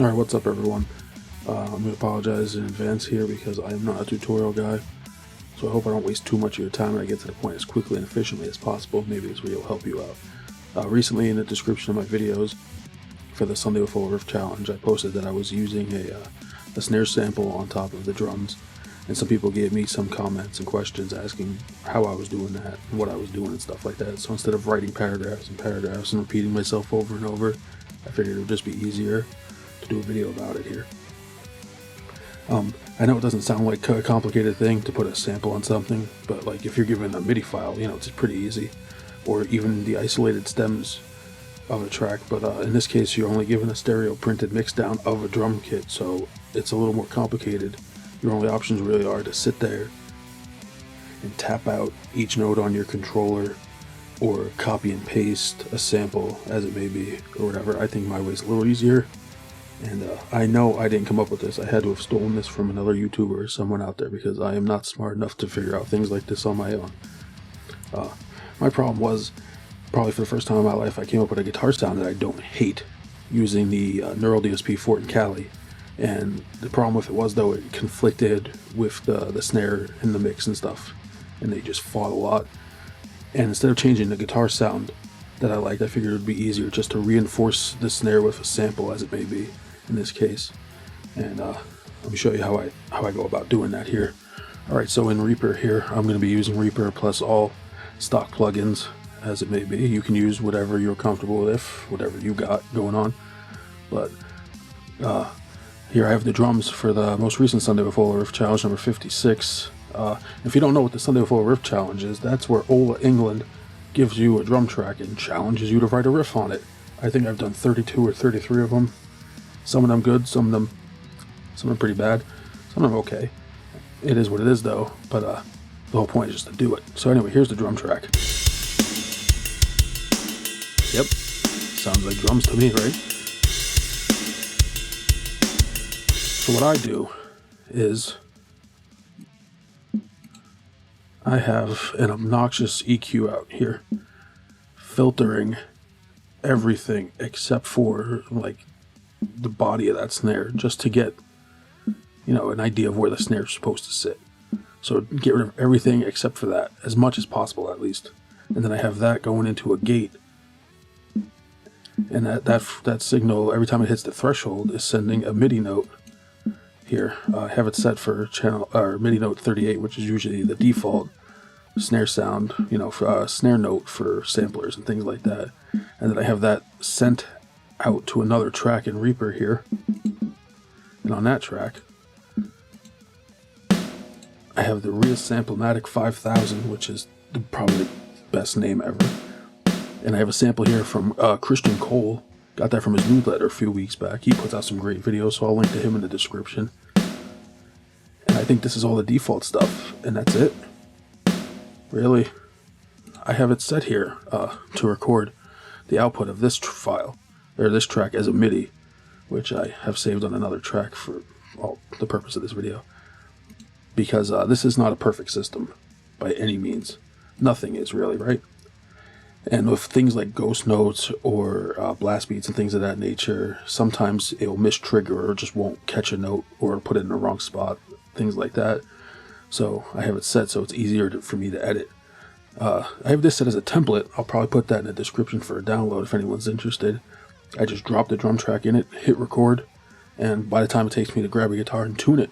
Alright, what's up everyone? I'm going to apologize in advance here because I am not a tutorial guy, so I hope I don't waste too much of your time and I get to the point as quickly and efficiently as possible. Maybe this video will help you out. Recently in the description of my videos for the Sunday With Ola Riff challenge, I posted that I was using a snare sample on top of the drums, and some people gave me some comments and questions asking how I was doing that and what I was doing and stuff like that. So instead of writing paragraphs and paragraphs and repeating myself over and over, I figured it would just be easier to do a video about it here. I know it doesn't sound like a complicated thing to put a sample on something, but like if you're given a MIDI file, you know, it's pretty easy, or even the isolated stems of a track, but in this case you're only given a stereo printed mix down of a drum kit, so it's a little more complicated. Your only options really are to sit there and tap out each note on your controller, or copy and paste a sample as it may be, or whatever. I think my way's a little easier. And I know I didn't come up with this. I had to have stolen this from another YouTuber or someone out there, because I am not smart enough to figure out things like this on my own. My problem was, probably for the first time in my life, I came up with a guitar sound that I don't hate, using the Neural DSP Fort and Cali. And the problem with it was, though, it conflicted with the snare in the mix and stuff, and they just fought a lot. And instead of changing the guitar sound that I liked, I figured it would be easier just to reinforce the snare with a sample, as it may be in this case. And let me show you how I go about doing that here. Alright, so in Reaper here, I'm going to be using Reaper plus all stock plugins, as it may be. You can use whatever you're comfortable with, whatever you got going on. But here I have the drums for the most recent Sunday With Ola Riff challenge, number 56. If you don't know what the Sunday With Ola Riff challenge is, that's where Ola England gives you a drum track and challenges you to write a riff on it. I think I've done 32 or 33 of them. Some of them good, some of them pretty bad, some of them okay. It is what it is though, but the whole point is just to do it. So anyway, here's the drum track. Yep, sounds like drums to me, right? So what I do is I have an obnoxious EQ out here, filtering everything except for like the body of that snare, just to get, you know, an idea of where the snare is supposed to sit. So get rid of everything except for that, as much as possible at least. And then I have that going into a gate, and that signal, every time it hits the threshold, is sending a MIDI note. Here, I have it set for channel or MIDI note 38, which is usually the default snare sound, you know, for snare note for samplers and things like that. And then I have that sent out to another track in Reaper here, and on that track I have the REAplugs 5000, which is probably the best name ever. And I have a sample here from Kristian Kohle. Got that from his newsletter a few weeks back. He puts out some great videos, so I'll link to him in the description. And I think this is all the default stuff, and that's it. Really, I have it set here to record the output of this file, or this track, as a MIDI, which I have saved on another track for the purpose of this video. Because this is not a perfect system by any means. Nothing is really, right? And with things like ghost notes or blast beats and things of that nature, sometimes it will mistrigger or just won't catch a note or put it in the wrong spot, things like that. So I have it set so it's easier for me to edit. I have this set as a template. I'll probably put that in the description for a download if anyone's interested. I just drop the drum track in it, hit record, and by the time it takes me to grab a guitar and tune it,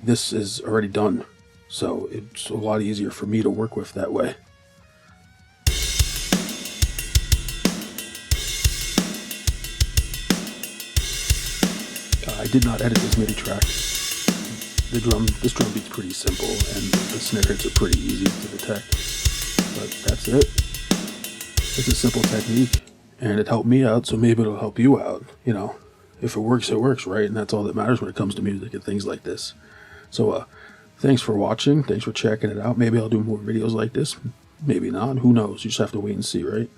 this is already done. So it's a lot easier for me to work with that way. I did not edit this MIDI track. This drum beat's pretty simple, and the snare hits are pretty easy to detect. But that's it. It's a simple technique, and it helped me out, so maybe it'll help you out. You know, if it works, right? And that's all that matters when it comes to music and things like this. So, thanks for watching. Thanks for checking it out. Maybe I'll do more videos like this. Maybe not. Who knows? You just have to wait and see, right?